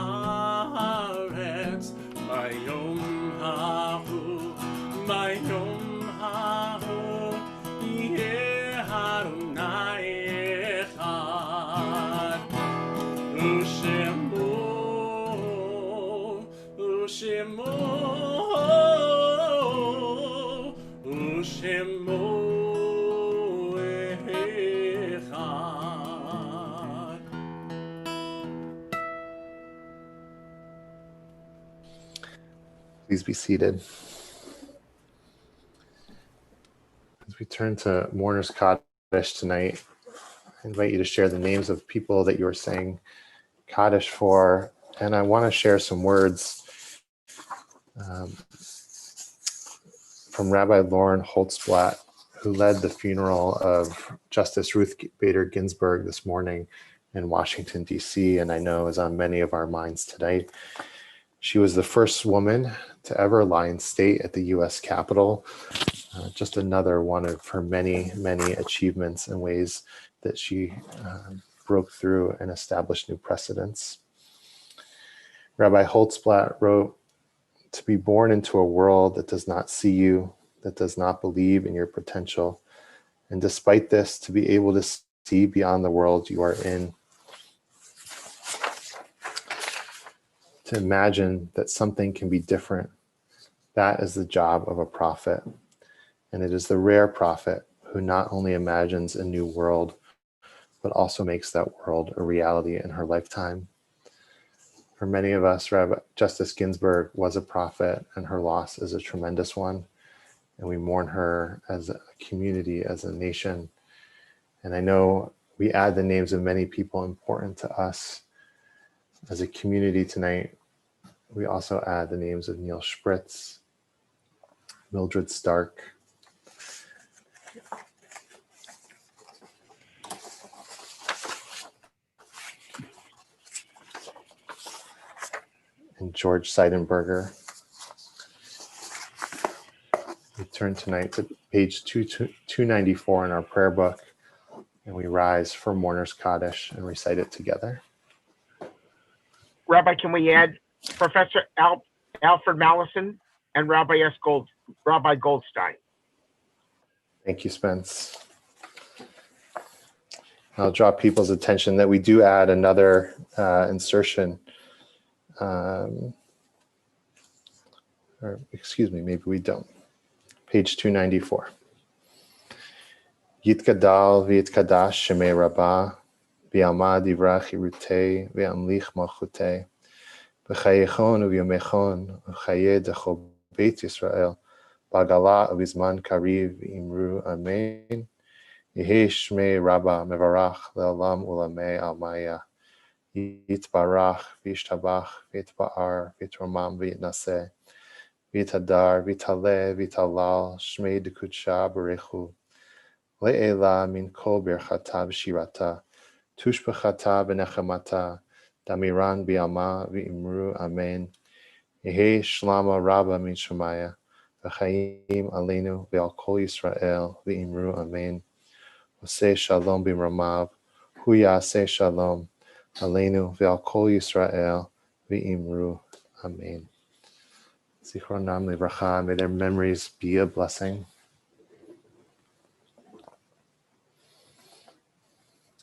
הארץ ביום ההוא, ביום ההוא יהיה אדוני אחד ושמו אחד. Please be seated. As we turn to Mourner's Kaddish tonight, I invite you to share the names of people that you are saying Kaddish for, and I want to share some words from Rabbi Lauren Holtzblatt, who led the funeral of Justice Ruth Bader Ginsburg this morning in Washington, D.C., and I know is on many of our minds tonight. She was the first woman to ever lie in state at the U.S. Capitol. Just another one of her many, many achievements and ways that she broke through and established new precedents. Rabbi Holtzblatt wrote, "To be born into a world that does not see you, that does not believe in your potential, and despite this, to be able to see beyond the world you are in. To imagine that something can be different, that is the job of a prophet. And it is the rare prophet who not only imagines a new world, but also makes that world a reality in her lifetime." For many of us, Justice Ginsburg was a prophet, and her loss is a tremendous one. And we mourn her as a community, as a nation. And I know we add the names of many people important to us as a community tonight. We also add the names of Neil Spritz, Mildred Stark, and George Seidenberger. We turn tonight to page 294 in our prayer book, and we rise for Mourner's Kaddish and recite it together. Rabbi, can we add Professor Alfred Mallison and Rabbi Goldstein? Thank you, Spence. I'll draw people's attention that we do add another insertion. Or excuse me, maybe we don't. Page 294. Yitgadal v'yitkadash shemei rabbah v'yamad divrei chirutei v'yamlich malchutei v'chayechon u'vyomechon u'chayeh dechol beit Yisrael b'agala u'bizman kariv v'imru amen. Yehei shmei rabbah mevarach le'olam u'lamei almaya yitbarach v'yishtabach v'yitba'ar v'yitromam v'yitnaseh v'yitadar v'yitaleh v'yitalal shmei dekudsha barechu le'ela min kol birchata v'shirata tushbechata v'nechamata damiran b'yama v'imru amen. Yehei shlama rabba min shemaya v'chayim aleinu v'al kol Yisrael v'imru amen. Oseh shalom b'mramav hu yaseh shalom aleinu v'al kol Yisrael v'imru amen. Zichronam livracha, may their memories be a blessing.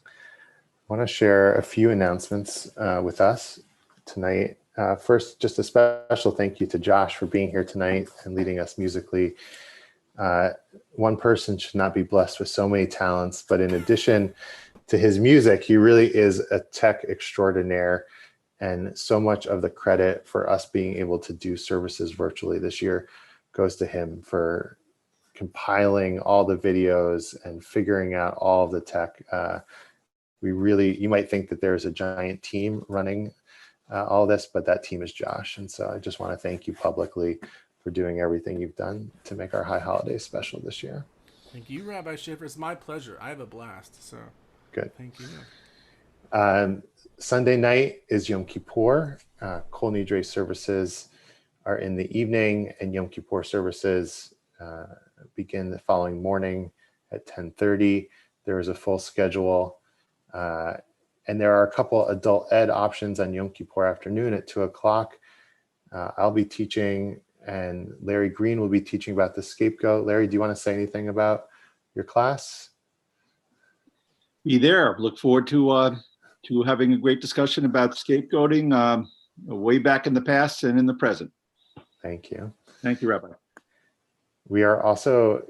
I want to share a few announcements with us tonight. First, just a special thank you to Josh for being here tonight and leading us musically. One person should not be blessed with so many talents, but in addition to his music, he really is a tech extraordinaire. And so much of the credit for us being able to do services virtually this year goes to him for compiling all the videos and figuring out all of the tech. You might think that there's a giant team running all this, but that team is Josh. And so I just want to thank you publicly for doing everything you've done to make our high holidays special this year. Thank you, Rabbi Schiffer. It's my pleasure. I have a blast. So good. Thank you. Sunday night is Yom Kippur. Kol Nidre services are in the evening, and Yom Kippur services begin the following morning at 10:30. There is a full schedule. And there are a couple adult ed options on Yom Kippur afternoon at 2 o'clock. I'll be teaching, and Larry Green will be teaching about the scapegoat. Larry, do you want to say anything about your class? Be there. Look forward to having a great discussion about scapegoating way back in the past and in the present. Thank you. Thank you, Rabbi. We are also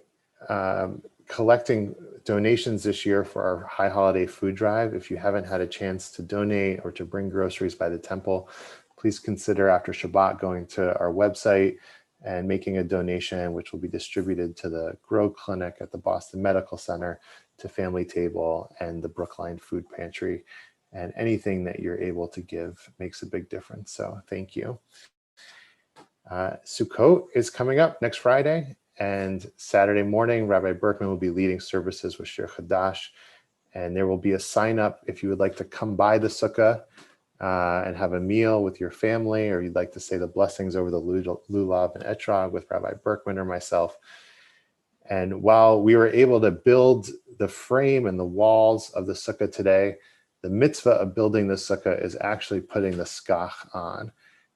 collecting donations this year for our high holiday food drive. If you haven't had a chance to donate or to bring groceries by the temple, please consider after Shabbat going to our website and making a donation, which will be distributed to the Grow Clinic at the Boston Medical Center, to Family Table and the Brookline Food Pantry. And anything that you're able to give makes a big difference. So thank you. Sukkot is coming up next Friday, and Saturday morning, Rabbi Berkman will be leading services with Shir Chadash, and there will be a sign up if you would like to come by the sukkah and have a meal with your family, or you'd like to say the blessings over the lulav and etrog with Rabbi Berkman or myself. And while we were able to build the frame and the walls of the sukkah today, the mitzvah of building the sukkah is actually putting the skach on.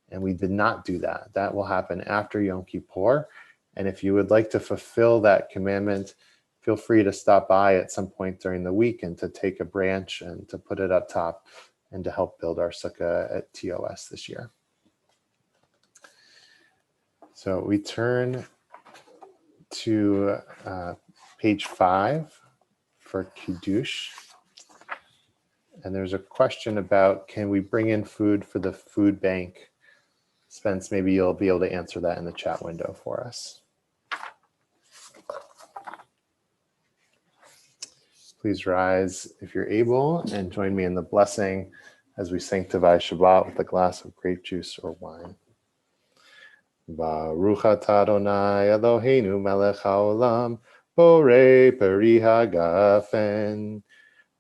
And we did not do that. That will happen after Yom Kippur. And if you would like to fulfill that commandment, feel free to stop by at some point during the week and to take a branch and to put it up top and to help build our sukkah at TOS this year. So we turn to page 5 for Kiddush. And there's a question about, can we bring in food for the food bank? Spence, maybe you'll be able to answer that in the chat window for us. Please rise if you're able and join me in the blessing as we sanctify Shabbat with a glass of grape juice or wine. Baruch atah Adonai Eloheinu melech haolam borei peri hagafen.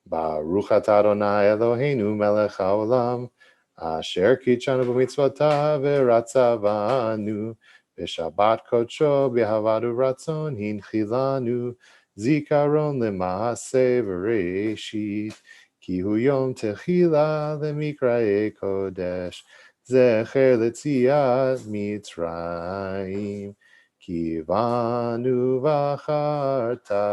Baruch atah Adonai Eloheinu melech haolam asher kitshanu b'mitzvotav v'ratzavanu b'shabbat kodsho b'havadu ratzon hinchilanu zikaron l'maaseh v'reishit ki hu yom techila l'mikra'ei kodesh zecher l'tziat mitzrayim ki vanu v'acharta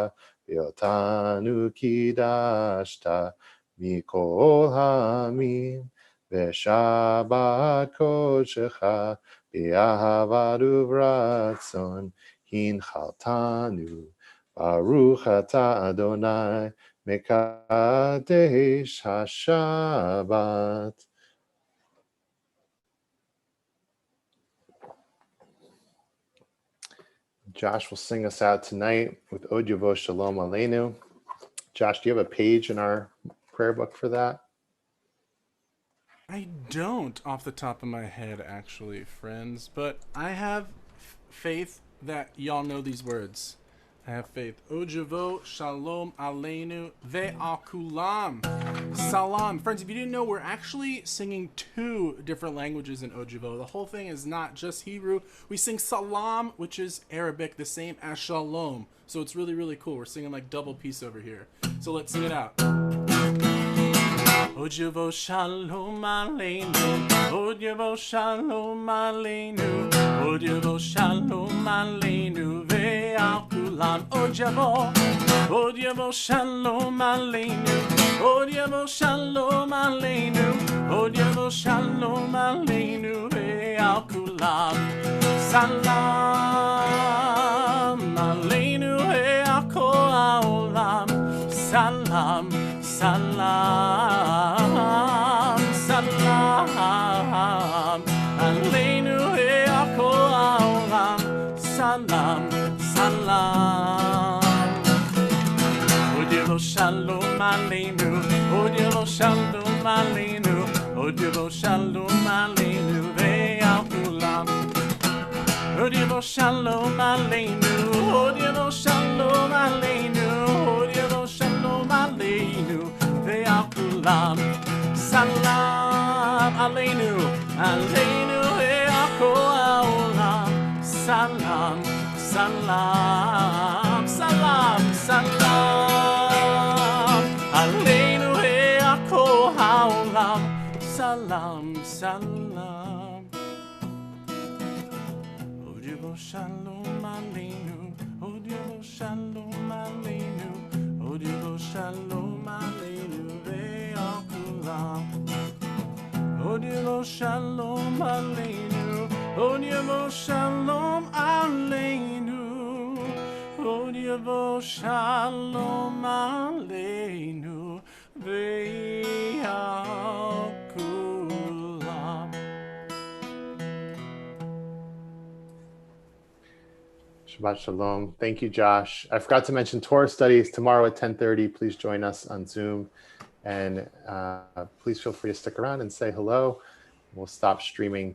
v'otanu kidashta mikol hamim v'shabbat kodshecha b'ahavadu v'ratzon hinchaltanu Baruch atah Adonai mekadesh hashabbat. Josh will sing us out tonight with Od Yavo Shalom Aleinu. Josh, do you have a page in our prayer book for that? I don't off the top of my head, actually, friends, but I have faith that y'all know these words. I have faith. Od Yavo Shalom Aleinu ve'akulam. Salam. Friends, if you didn't know, we're actually singing 2 different languages in Od Yavo. The whole thing is not just Hebrew. We sing Salam, which is Arabic, the same as Shalom. So it's really, really cool. We're singing like double piece over here. So let's sing it out. Od Yavo Shalom Aleinu. Od Yavo Shalom Aleinu. Od Yavo Shalom Aleinu ve'akulam. Od Yavo Shalom Aleinu. Od Yavo Shalom Aleinu. Od Yavo Shalom Aleinu ve'akulam. Salam Aleinu ve'akol ha'olam. Salam, salam, salam Aleinu ve'akol ha'olam. Salam, salam Od Yavo Shalom Aleinu. Od Yavo Shalom Aleinu. Od Yavo Shalom Aleinu ve'akulam. Od Yavo Shalom Aleinu, Hodielo Shalom Aleinu, Hodielo Shalom Aleinu, Ve'al Kulam. Salam Aleinu, Aleinu Ve'al Kol Ha'olam. Salam, salam, salam, salam. Aleinu Ve'al Kol Ha'olam. Salam, salam. Hodielo Shalom Aleinu, Hodielo Shalom Aleinu, Hodielo Shalom Aleinu Ve'al Kulam. Hodielo Shalom Aleinu, Hodielo Shalom Aleinu, Hodielo Shalom Aleinu Ve'al Kulam. Shabbat Shalom. Thank you, Josh. I forgot to mention Torah studies tomorrow at 10:30. Please join us on Zoom. And please feel free to stick around and say hello. We'll stop streaming